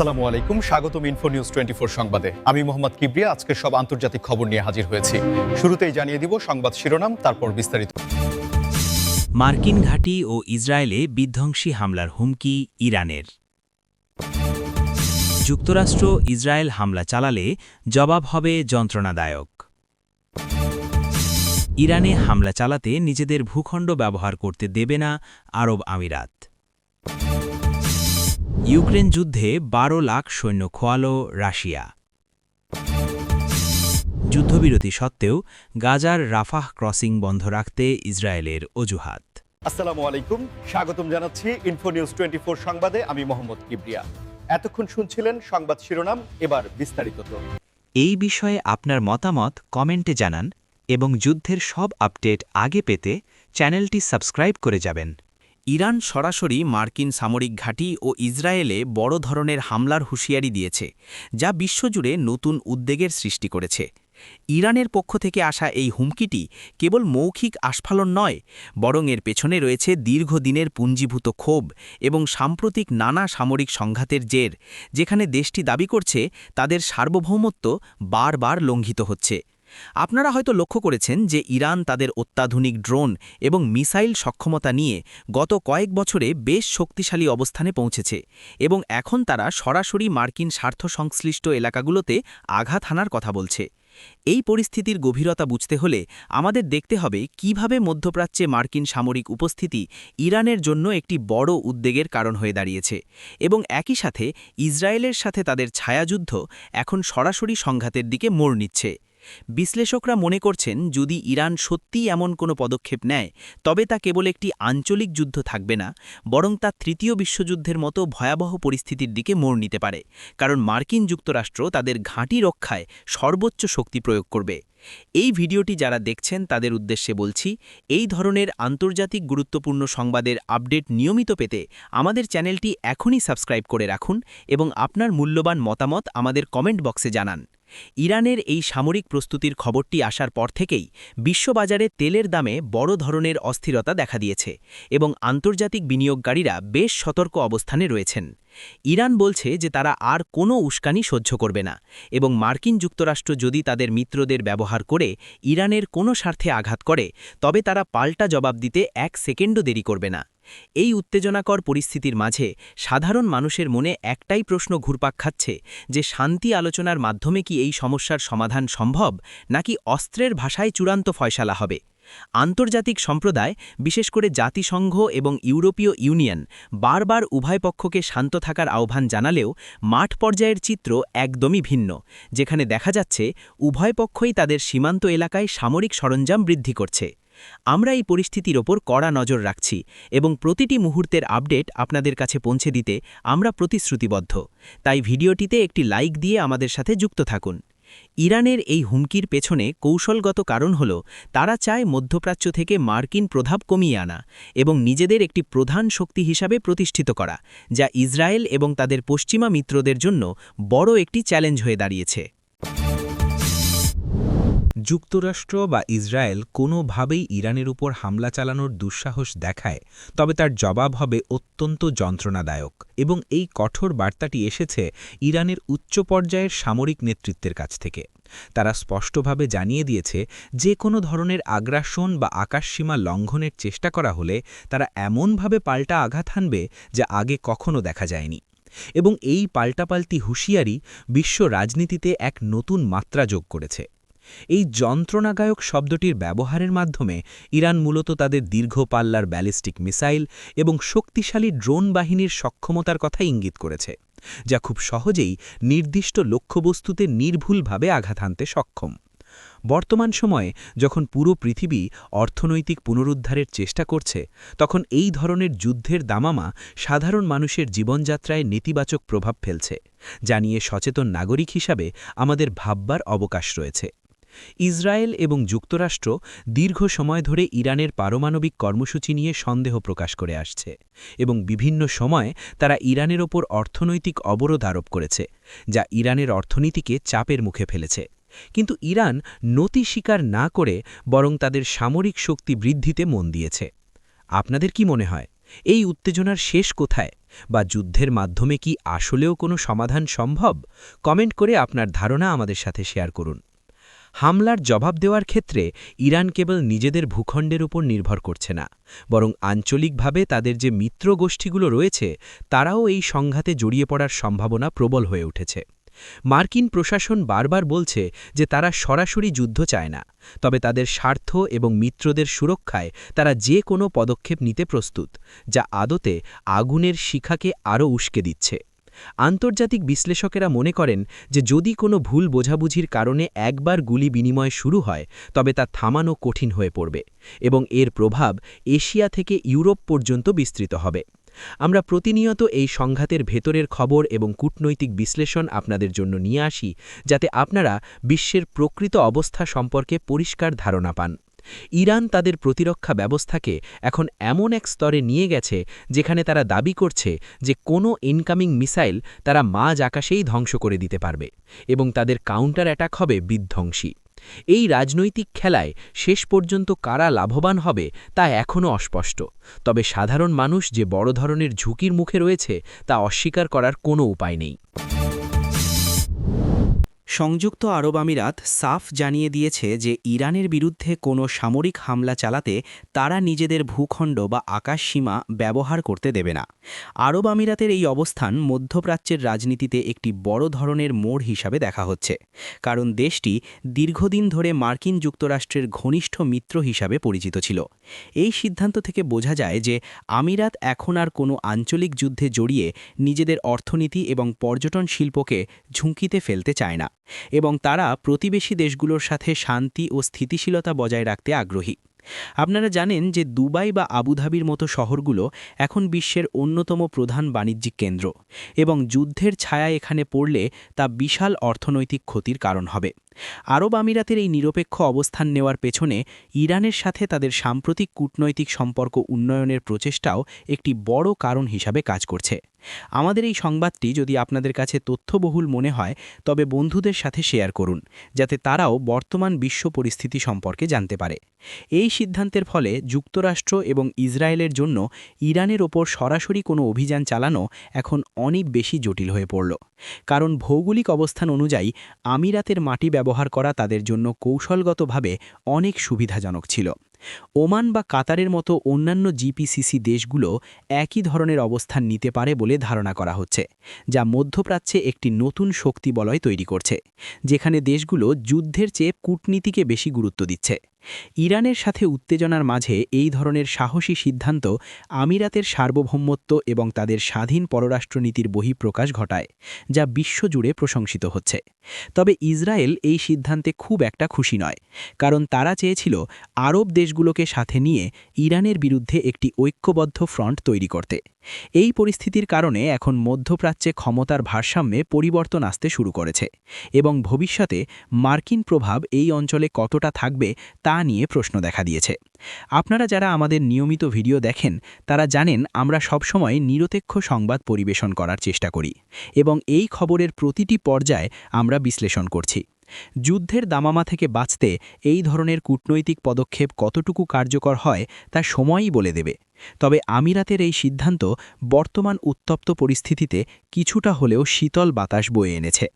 আসসালামু আলাইকুম, স্বাগতম ইনফো নিউজ 24 সংবাদে। আমি মোহাম্মদ কিবরিয়া আজকের সব আন্তর্জাতিক খবর নিয়ে হাজির হয়েছি। শুরুতেই জানিয়ে দিব সংবাদ শিরোনাম, তারপর বিস্তারিত। মার্কিন ঘাঁটি ও ইসরায়েলে বিধ্বংসী হামলার হুমকি ইরানের। যুক্তরাষ্ট্র ইসরায়েল হামলা চালালে জবাব হবে যন্ত্রণাদায়ক। ইরানে হামলা চালাতে নিজেদের ভূখণ্ড ব্যবহার করতে দেবে না আরব আমিরাত। ইউক্রেন যুদ্ধে 12 লাখ সৈন্য খোয়ালো রাশিয়া। যুদ্ধবিরতি সত্ত্বেও গাজার রাফাহ ক্রসিং বন্ধ রাখতে ইসরায়েলের অজুহাত। আসসালামু আলাইকুম, স্বাগতম জানাচ্ছি ইনফো নিউজ 24 সংবাদে। আমি মোহাম্মদ কিবরিয়া। এতক্ষণ শুনছিলেন সংবাদ শিরোনাম, এবার বিস্তারিত। এই বিষয়ে আপনার মতামত কমেন্টে জানান এবং যুদ্ধের সব আপডেট আগে পেতে চ্যানেলটি সাবস্ক্রাইব করে যাবেন। ইরান সরাসরি মার্কিন সামরিক ঘাঁটি ও ইসরায়েলে বড় ধরনের হামলার হুঁশিয়ারি দিয়েছে, যা বিশ্বজুড়ে নতুন উদ্বেগের সৃষ্টি করেছে। ইরানের পক্ষ থেকে আসা এই হুমকিটি কেবল মৌখিক আস্ফালন নয়, বরং এর পেছনে রয়েছে দীর্ঘদিনের পুঞ্জীভূত ক্ষোভ এবং সাম্প্রতিক নানা সামরিক সংঘাতের জের, যেখানে দেশটি দাবি করছে তাদের সার্বভৌমত্ব বারবার লঙ্ঘিত হচ্ছে। আপনারা হয়তো লক্ষ্য করেছেন যে ইরান তাদের অত্যাধুনিক ড্রোন এবং মিসাইল সক্ষমতা নিয়ে গত কয়েক বছরে বেশ শক্তিশালী অবস্থানে পৌঁছেছে এবং এখন তারা সরাসরি মার্কিন স্বার্থ সংশ্লিষ্ট এলাকাগুলোতে আঘাত হানার কথা বলছে। এই পরিস্থিতির গভীরতা বুঝতে হলে আমাদের দেখতে হবে কিভাবে মধ্যপ্রাচ্যে মার্কিন সামরিক উপস্থিতি ইরানের জন্য একটি বড় উদ্বেগের কারণ হয়ে দাঁড়িয়েছে এবং একই সাথে ইসরায়েলের সাথে তাদের ছায়াযুদ্ধ এখন সরাসরি সংঘাতের দিকে মোড় নিচ্ছে। বিশ্লেষকরা মনে করছেন, যদি ইরান সত্যিই এমন কোনো পদক্ষেপ নেয়, তবে তা কেবল একটি আঞ্চলিক যুদ্ধ থাকবে না, বরং তা তৃতীয় বিশ্বযুদ্ধের মতো ভয়াবহ পরিস্থিতির দিকে মোড় নিতে পারে, কারণ মার্কিন যুক্তরাষ্ট্র তাদের ঘাঁটি রক্ষায় সর্বোচ্চ শক্তি প্রয়োগ করবে। এই ভিডিওটি যারা দেখছেন তাদের উদ্দেশ্যে বলছি, এই ধরনের আন্তর্জাতিক গুরুত্বপূর্ণ সংবাদের আপডেট নিয়মিত পেতে আমাদের চ্যানেলটি এখনই সাবস্ক্রাইব করে রাখুন এবং আপনার মূল্যবান মতামত আমাদের কমেন্ট বক্সে জানান। ইরানের এই সামরিক প্রস্তুতির খবরটি আসার পর থেকেই বিশ্ববাজারে তেলের দামে বড় ধরনের অস্থিরতা দেখা দিয়েছে এবং আন্তর্জাতিক বিনিয়োগকারীরা বেশ সতর্ক অবস্থানে রয়েছেন। ইরান বলছে যে তারা আর কোনো উস্কানি সহ্য করবে না এবং মার্কিন যুক্তরাষ্ট্র যদি তাদের মিত্রদের ব্যবহার করে ইরানের কোনো স্বার্থে আঘাত করে, তবে তারা পাল্টা জবাব দিতে 1 সেকেন্ডও দেরি করবে না। এই উত্তেজনাকর পরিস্থিতির মাঝে সাধারণ মানুষের মনে একটাই প্রশ্ন ঘুরপাক খাচ্ছে, যে শান্তি আলোচনার মাধ্যমে কি এই সমস্যার সমাধান সম্ভব, নাকি অস্ত্রের ভাষায় চূড়ান্ত ফয়সালা হবে। আন্তর্জাতিক সম্প্রদায়, বিশেষ করে জাতিসংঘ এবং ইউরোপীয় ইউনিয়ন বারবার উভয় পক্ষকে শান্ত থাকার আহ্বান জানালেও মাঠ পর্যায়ের চিত্র একদমই ভিন্ন, যেখানে দেখা যাচ্ছে উভয় পক্ষই তাদের সীমান্ত এলাকায় সামরিক সরঞ্জাম বৃদ্ধি করছে। আমরা এই পরিস্থিতির ওপর কড়া নজর রাখছি এবং প্রতিটি মুহূর্তের আপডেট আপনাদের কাছে পৌঁছে দিতে আমরা প্রতিশ্রুতিবদ্ধ। তাই ভিডিওটিতে একটি লাইক দিয়ে আমাদের সাথে যুক্ত থাকুন। ইরানের এই হুমকির পেছনে কৌশলগত কারণ হল, তারা চায় মধ্যপ্রাচ্য থেকে মার্কিন প্রভাব কমিয়ে আনা এবং নিজেদের একটি প্রধান শক্তি হিসাবে প্রতিষ্ঠিত করা, যা ইসরায়েল এবং তাদের পশ্চিমা মিত্রদের জন্য বড় একটি চ্যালেঞ্জ হয়ে দাঁড়িয়েছে। যুক্তরাষ্ট্র বা ইসরায়েল কোনোভাবেই ইরানের উপর হামলা চালানোর দুঃসাহস দেখায়, তবে তার জবাব হবে অত্যন্ত যন্ত্রণাদায়ক এবং এই কঠোর বার্তাটি এসেছে ইরানের উচ্চ পর্যায়ের সামরিক নেতৃত্বের কাছ থেকে। তারা স্পষ্টভাবে জানিয়ে দিয়েছে, যে কোনো ধরনের আগ্রাসন বা আকাশসীমা লঙ্ঘনের চেষ্টা করা হলে তারা এমনভাবে পাল্টা আঘাত হানবে যা আগে কখনো দেখা যায়নি। এবং এই পাল্টাপাল্টি হুঁশিয়ারি বিশ্ব রাজনীতিতে এক নতুন মাত্রা যোগ করেছে। এই যন্ত্রণাদায়ক শব্দটির ব্যবহারের মাধ্যমে ইরান মূলত তাদের দীর্ঘ পাল্লার ব্যালিস্টিক মিসাইল এবং শক্তিশালী ড্রোন বাহিনীর সক্ষমতার কথা ইঙ্গিত করেছে, যা খুব সহজেই নির্দিষ্ট লক্ষ্যবস্তুতে নির্ভুলভাবে আঘাত হানতে সক্ষম। বর্তমান সময়ে যখন পুরো পৃথিবী অর্থনৈতিক পুনরুদ্ধারের চেষ্টা করছে, তখন এই ধরনের যুদ্ধের দামামা সাধারণ মানুষের জীবনযাত্রায় নেতিবাচক প্রভাব ফেলছে, যা নিয়ে সচেতন নাগরিক হিসাবে আমাদের ভাববার অবকাশ রয়েছে। ইসরায়েল এবং যুক্তরাষ্ট্র দীর্ঘ সময় ধরে ইরানের পারমাণবিক কর্মসূচি নিয়ে সন্দেহ প্রকাশ করে আসছে এবং বিভিন্ন সময়ে তারা ইরানের ওপর অর্থনৈতিক অবরোধ আরোপ করেছে, যা ইরানের অর্থনীতিকে চাপের মুখে ফেলেছে। কিন্তু ইরান নতি স্বীকার না করে বরং তাদের সামরিক শক্তি বৃদ্ধিতে মন দিয়েছে। আপনাদের কি মনে হয়, এই উত্তেজনার শেষ কোথায়? বা যুদ্ধের মাধ্যমে কি আসলেও কোনো সমাধান সম্ভব? কমেন্ট করে আপনার ধারণা আমাদের সাথে শেয়ার করুন। হামলার জবাব দেওয়ার ক্ষেত্রে ইরান কেবল নিজেদের ভূখণ্ডের উপর নির্ভর করছে না, বরং আঞ্চলিকভাবে তাদের যে মিত্র গোষ্ঠীগুলো রয়েছে তারাও এই সংঘাতে জড়িয়ে পড়ার সম্ভাবনা প্রবল হয়ে উঠেছে। মার্কিন প্রশাসন বারবার বলছে যে তারা সরাসরি যুদ্ধ চায় না, তবে তাদের স্বার্থ এবং মিত্রদের সুরক্ষায় তারা যে কোনো পদক্ষেপ নিতে প্রস্তুত, যা আদতে আগুনের শিখাকে আরও উস্কে দিচ্ছে। আন্তর্জাতিক বিশ্লেষকেরা মনে করেন যে যদি কোনো ভুল বোঝাবুঝির কারণে একবার গুলি বিনিময় শুরু হয় তবে তা থামানো কঠিন হয়ে পড়বে এবং এর প্রভাব এশিয়া থেকে ইউরোপ পর্যন্ত বিস্তৃত হবে। আমরা প্রতিনিয়ত এই সংঘাতের ভেতরের খবর এবং কূটনৈতিক বিশ্লেষণ আপনাদের জন্য নিয়ে আসি, যাতে আপনারা বিশ্বের প্রকৃত অবস্থা সম্পর্কে পরিষ্কার ধারণা পান। ইরান তাদের প্রতিরক্ষা ব্যবস্থাকে এখন এমন এক স্তরে নিয়ে গেছে যেখানে তারা দাবি করছে যে কোনো ইনকামিং মিসাইল তারা মাঝ আকাশেই ধ্বংস করে দিতে পারবে এবং তাদের কাউন্টার অ্যাটাক হবে বিধ্বংসী। এই রাজনৈতিক খেলায় শেষ পর্যন্ত কারা লাভবান হবে তা এখনও অস্পষ্ট, তবে সাধারণ মানুষ যে বড় ধরনের ঝুঁকির মুখে রয়েছে তা অস্বীকার করার কোনো উপায় নেই। সংযুক্ত আরব আমিরাত সাফ জানিয়ে দিয়েছে যে ইরানের বিরুদ্ধে কোনো সামরিক হামলা চালাতে তারা নিজেদের ভূখণ্ড বা আকাশসীমা ব্যবহার করতে দেবে না। আরব আমিরাতের এই অবস্থান মধ্যপ্রাচ্যের রাজনীতিতে একটি বড় ধরনের মোড় হিসাবে দেখা হচ্ছে, কারণ দেশটি দীর্ঘদিন ধরে মার্কিন যুক্তরাষ্ট্রের ঘনিষ্ঠ মিত্র হিসাবে পরিচিত ছিল। এই সিদ্ধান্ত থেকে বোঝা যায় যে আমিরাত এখন আর কোনো আঞ্চলিক যুদ্ধে জড়িয়ে নিজেদের অর্থনীতি এবং পর্যটন শিল্পকে ঝুঁকিতে ফেলতে চায় না, এবং তারা প্রতিবেশী দেশগুলোর সাথে শান্তি ও স্থিতিশীলতা বজায় রাখতে আগ্রহী। আপনারা জানেন যে দুবাই বা আবুধাবির মতো শহরগুলো এখন বিশ্বের অন্যতম প্রধান বাণিজ্যিক কেন্দ্র, এবং যুদ্ধের ছায়া এখানে পড়লে তা বিশাল অর্থনৈতিক ক্ষতির কারণ হবে। আরব আমিরাতের এই নিরপেক্ষ অবস্থান নেওয়ার পেছনে ইরানের সাথে তাদের সাম্প্রতিক কূটনৈতিক সম্পর্ক উন্নয়নের প্রচেষ্টাও একটি বড় কারণ হিসাবে কাজ করছে। আমাদের এই সংবাদটি যদি আপনাদের কাছে তথ্যবহুল মনে হয় তবে বন্ধুদের সাথে শেয়ার করুন, যাতে তারাও বর্তমান বিশ্ব পরিস্থিতি সম্পর্কে জানতে পারে। এই সিদ্ধান্তের ফলে যুক্তরাষ্ট্র এবং ইসরায়েলের জন্য ইরানের ওপর সরাসরি কোনো অভিযান চালানো এখন অনেক বেশি জটিল হয়ে পড়ল, কারণ ভৌগোলিক অবস্থান অনুযায়ী আমিরাতের মাটি ব্যবহার করা তাদের জন্য কৌশলগতভাবে অনেক সুবিধাজনক ছিল। ওমান বা কাতারের মতো অন্যান্য জিপিসিসি দেশগুলো একই ধরনের অবস্থান নিতে পারে বলে ধারণা করা হচ্ছে, যা মধ্যপ্রাচ্যে একটি নতুন শক্তি বলয় তৈরি করছে, যেখানে দেশগুলো যুদ্ধের চেয়ে কূটনীতিকে বেশি গুরুত্ব দিচ্ছে। ইরানের সাথে উত্তেজনার মাঝে এই ধরনের সাহসী সিদ্ধান্ত আমিরাতের সার্বভৌমত্ব এবং তাদের স্বাধীন পররাষ্ট্রনীতির বহিঃপ্রকাশ ঘটায়, যা বিশ্বজুড়ে প্রশংসিত হচ্ছে। তবে ইসরায়েল এই সিদ্ধান্তে খুব একটা খুশি নয়, কারণ তারা চেয়েছিল আরব দেশগুলোকে সাথে নিয়ে ইরানের বিরুদ্ধে একটি ঐক্যবদ্ধ ফ্রন্ট তৈরি করতে। এই পরিস্থিতির কারণে এখন মধ্যপ্রাচ্যে ক্ষমতার ভারসাম্যে পরিবর্তন আসতে শুরু করেছে, এবং ভবিষ্যতে মার্কিন প্রভাব এই অঞ্চলে কতটা থাকবে তা নিয়ে প্রশ্ন দেখা দিয়েছে। আপনারা যারা আমাদের নিয়মিত ভিডিও দেখেন তারা জানেন আমরা সবসময় নিরপেক্ষ সংবাদ পরিবেশন করার চেষ্টা করি, এবং এই খবরের প্রতিটি পর্যায়ে আমরা বিশ্লেষণ করছি। যুদ্ধের দামামা থেকে বাঁচতে এই ধরনের কূটনৈতিক পদক্ষেপ কতটুকু কার্যকর হয় তা সময়ই বলে দেবে। তবে আমিরাতের এই সিদ্ধান্ত বর্তমান উত্তপ্ত পরিস্থিতিতে কিছুটা হলেও শীতল বাতাস বয়ে এনেছে।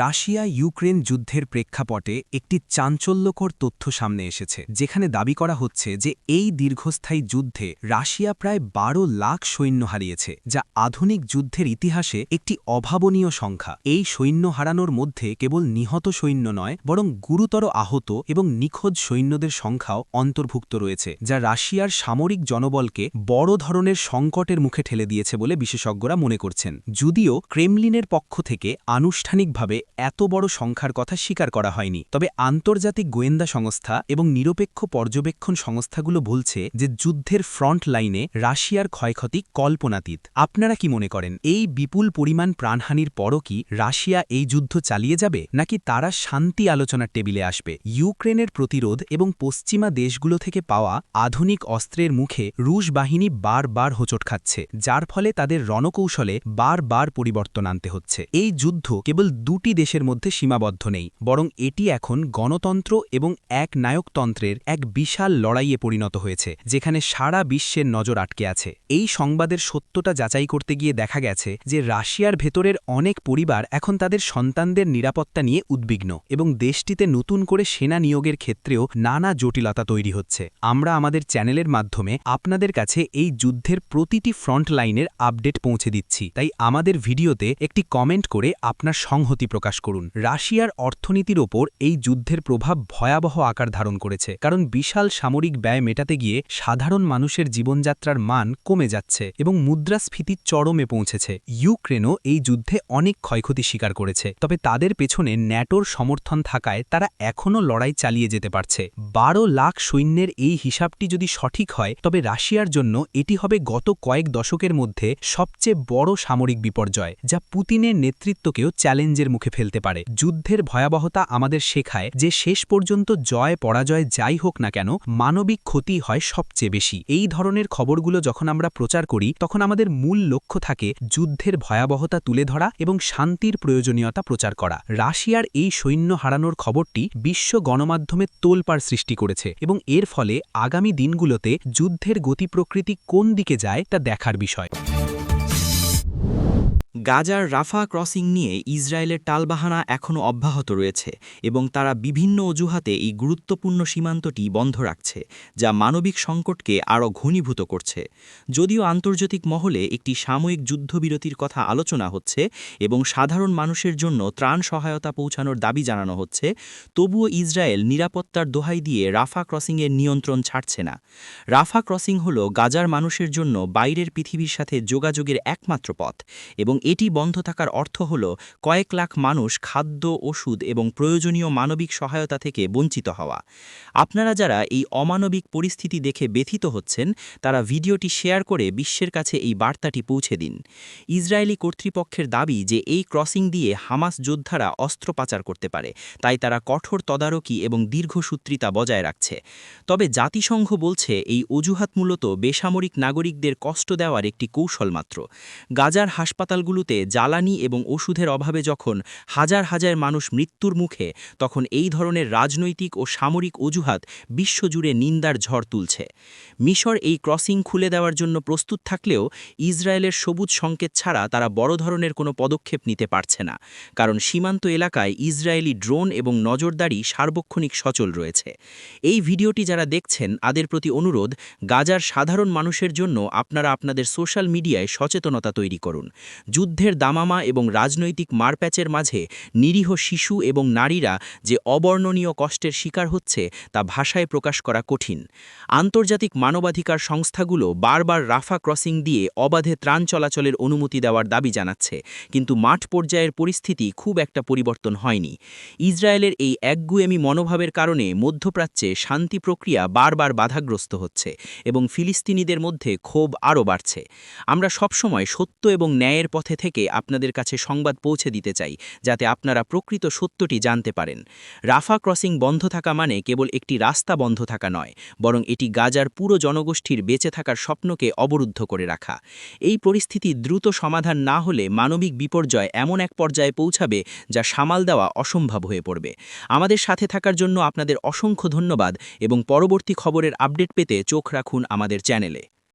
রাশিয়া ইউক্রেন যুদ্ধের প্রেক্ষাপটে একটি চাঞ্চল্যকর তথ্য সামনে এসেছে, যেখানে দাবি করা হচ্ছে যে এই দীর্ঘস্থায়ী যুদ্ধে রাশিয়া প্রায় 12 লাখ সৈন্য হারিয়েছে, যা আধুনিক যুদ্ধের ইতিহাসে একটি অভাবনীয় সংখ্যা। এই সৈন্য হারানোর মধ্যে কেবল নিহত সৈন্য নয়, বরং গুরুতর আহত এবং নিখোঁজ সৈন্যদের সংখ্যাও অন্তর্ভুক্ত রয়েছে, যা রাশিয়ার সামরিক জনবলকে বড় ধরনের সংকটের মুখে ঠেলে দিয়েছে বলে বিশেষজ্ঞরা মনে করছেন। যদিও ক্রেমলিনের পক্ষ থেকে আনুষ্ঠানিকভাবে এত বড় সংখ্যার কথা স্বীকার করা হয়নি, তবে আন্তর্জাতিক গোয়েন্দা সংস্থা এবং নিরপেক্ষ পর্যবেক্ষণ সংস্থাগুলো বলছে যে যুদ্ধের ফ্রন্ট লাইনে রাশিয়ার ক্ষয়ক্ষতি কল্পনাতীত। আপনারা কি মনে করেন, এই বিপুল পরিমাণ প্রাণহানির পরও কি রাশিয়া এই যুদ্ধ চালিয়ে যাবে, নাকি তারা শান্তি আলোচনার টেবিলে আসবে? ইউক্রেনের প্রতিরোধ এবং পশ্চিমা দেশগুলো থেকে পাওয়া আধুনিক অস্ত্রের মুখে রুশ বাহিনী বারবার হোঁচট খাচ্ছে, যার ফলে তাদের রণকৌশলে বারবার পরিবর্তন আনতে হচ্ছে। এই যুদ্ধ কেবল দুটি দুটি দেশের মধ্যে সীমাবদ্ধ নেই, বরং এটি এখন গণতন্ত্র এবং এক নায়কতন্ত্রের এক বিশাল লড়াইয়ে পরিণত হয়েছে, যেখানে সারা বিশ্বের নজর আটকে আছে। এই সংবাদের সত্যতা যাচাই করতে গিয়ে দেখা গেছে যে রাশিয়ার ভেতরের অনেক পরিবার এখন তাদের সন্তানদের নিরাপত্তা নিয়ে উদ্বিগ্ন এবং দেশটিতে নতুন করে সেনা নিয়োগের ক্ষেত্রেও নানা জটিলতা তৈরি হচ্ছে। আমরা আমাদের চ্যানেলের মাধ্যমে আপনাদের কাছে এই যুদ্ধের প্রতিটি ফ্রন্ট লাইনের আপডেট পৌঁছে দিচ্ছি, তাই আমাদের ভিডিওতে একটি কমেন্ট করে আপনার সংহতি প্রকাশ করুন। রাশিয়ার অর্থনীতির ওপর এই যুদ্ধের প্রভাব ভয়াবহ আকার ধারণ করেছে, কারণ বিশাল সামরিক ব্যয় মেটাতে গিয়ে সাধারণ মানুষের জীবনযাত্রার মান কমে যাচ্ছে এবং মুদ্রাস্ফীতি চরমে পৌঁছেছে। ইউক্রেনও এই যুদ্ধে অনেক ক্ষয়ক্ষতি স্বীকার করেছে, তবে তাদের পেছনে ন্যাটোর সমর্থন থাকায় তারা এখনও লড়াই চালিয়ে যেতে পারছে। 12 লাখ সৈন্যের এই হিসাবটি যদি সঠিক হয়, তবে রাশিয়ার জন্য এটি হবে গত কয়েক দশকের মধ্যে সবচেয়ে বড় সামরিক বিপর্যয়, যা পুতিনের নেতৃত্বকেও চ্যালেঞ্জের মুখে ফেলতে পারে। যুদ্ধের ভয়াবহতা আমাদের শেখায় যে শেষ পর্যন্ত জয় পরাজয় যাই হোক না কেন, মানবিক ক্ষতি হয় সবচেয়ে বেশি। এই ধরনের খবরগুলো যখন আমরা প্রচার করি, তখন আমাদের মূল লক্ষ্য থাকে যুদ্ধের ভয়াবহতা তুলে ধরা এবং শান্তির প্রয়োজনীয়তা প্রচার করা। রাশিয়ার এই সৈন্য হারানোর খবরটি বিশ্ব গণমাধ্যমে তোলপাড় সৃষ্টি করেছে এবং এর ফলে আগামী দিনগুলোতে যুদ্ধের গতি প্রকৃতি কোন দিকে যায় তা দেখার বিষয়। গাজার রাফা ক্রসিং নিয়ে ইসরায়েলের টালবাহানা এখনও অব্যাহত রয়েছে এবং তারা বিভিন্ন অজুহাতে এই গুরুত্বপূর্ণ সীমান্তটি বন্ধ রাখছে, যা মানবিক সংকটকে আরও ঘনীভূত করছে। যদিও আন্তর্জাতিক মহলে একটি সাময়িক যুদ্ধবিরতির কথা আলোচনা হচ্ছে এবং সাধারণ মানুষের জন্য ত্রাণ সহায়তা পৌঁছানোর দাবি জানানো হচ্ছে, তবুও ইসরায়েল নিরাপত্তার দোহাই দিয়ে রাফা ক্রসিংয়ের নিয়ন্ত্রণ ছাড়ছে না। রাফা ক্রসিং হল গাজার মানুষের জন্য বাইরের পৃথিবীর সাথে যোগাযোগের একমাত্র পথ এবং এটি বন্ধ থাকার অর্থ হল কয়েক লাখ মানুষ খাদ্য, ওষুধ এবং প্রয়োজনীয় মানবিক সহায়তা থেকে বঞ্চিত হওয়া। আপনারা যারা এই অমানবিক পরিস্থিতি দেখে ব্যথিত হচ্ছেন, তারা ভিডিওটি শেয়ার করে বিশ্বের কাছে এই বার্তাটি পৌঁছে দিন। ইসরায়েলি কর্তৃপক্ষের দাবি যে এই ক্রসিং দিয়ে হামাস যোদ্ধারা অস্ত্র পাচার করতে পারে, তাই তারা কঠোর তদারকি এবং দীর্ঘসূত্রিতা বজায় রাখছে। তবে জাতিসংঘ বলছে এই অজুহাত মূলত বেসামরিক নাগরিকদের কষ্ট দেওয়ার একটি কৌশল মাত্র। গাজার হাসপাতালগুলোতে জ্বালানি এবং ওষুধের অভাবে যখন হাজার হাজার মানুষ মৃত্যুর মুখে, তখন এই ধরনের রাজনৈতিক ও সামরিক অজুহাত বিশ্বজুড়ে নিন্দার ঝড় তুলছে। মিশর এই ক্রসিং খুলে দেওয়ার জন্য প্রস্তুত থাকলেও ইসরায়েলের সবুজ সংকেত ছাড়া তারা বড় ধরনের কোনো পদক্ষেপ নিতে পারছে না, কারণ সীমান্ত এলাকায় ইসরায়েলি ড্রোন এবং নজরদারি সার্বক্ষণিক সচল রয়েছে। এই ভিডিওটি যারা দেখছেন, তাদের প্রতি অনুরোধ, গাজার সাধারণ মানুষের জন্য আপনারা আপনাদের সোশ্যাল মিডিয়ায় সচেতনতা তৈরি করুন। যুদ্ধের দামামা এবং রাজনৈতিক মারপ্যাচের মাঝে নিরীহ শিশু এবং নারীরা যে অবর্ণনীয় কষ্টের শিকার হচ্ছে, তা ভাষায় প্রকাশ করা কঠিন। আন্তর্জাতিক মানবাধিকার সংস্থাগুলো বারবার রাফা ক্রসিং দিয়ে অবাধে ত্রাণ চলাচলের অনুমতি দেওয়ার দাবি জানাচ্ছে, কিন্তু মাঠ পর্যায়ের পরিস্থিতি খুব একটা পরিবর্তন হয়নি। ইসরায়েলের এই একগুঁয়েমি মনোভাবের কারণে মধ্যপ্রাচ্যে শান্তি প্রক্রিয়া বারবার বাধাগ্রস্ত হচ্ছে এবং ফিলিস্তিনিদের মধ্যে ক্ষোভ আরও বাড়ছে। আমরা সবসময় সত্য এবং ন্যায়ের পথে থেকে আপনাদের কাছে সংবাদ পৌঁছে দিতে চাই, যাতে আপনারা প্রকৃত সত্যটি জানতে পারেন। রাফা ক্রসিং বন্ধ থাকা মানে কেবল একটি রাস্তা বন্ধ থাকা নয়, বরং এটি গাজার পুরো জনগোষ্ঠীর বেঁচে থাকার স্বপ্নকে অবরুদ্ধ করে রাখা। এই পরিস্থিতি দ্রুত সমাধান না হলে মানবিক বিপর্যয় এমন এক পর্যায়ে পৌঁছাবে যা সামাল দেওয়া অসম্ভব হয়ে পড়বে। আমাদের সাথে থাকার জন্য আপনাদের অসংখ্য ধন্যবাদ এবং পরবর্তী খবরের আপডেট পেতে চোখ রাখুন আমাদের চ্যানেলে।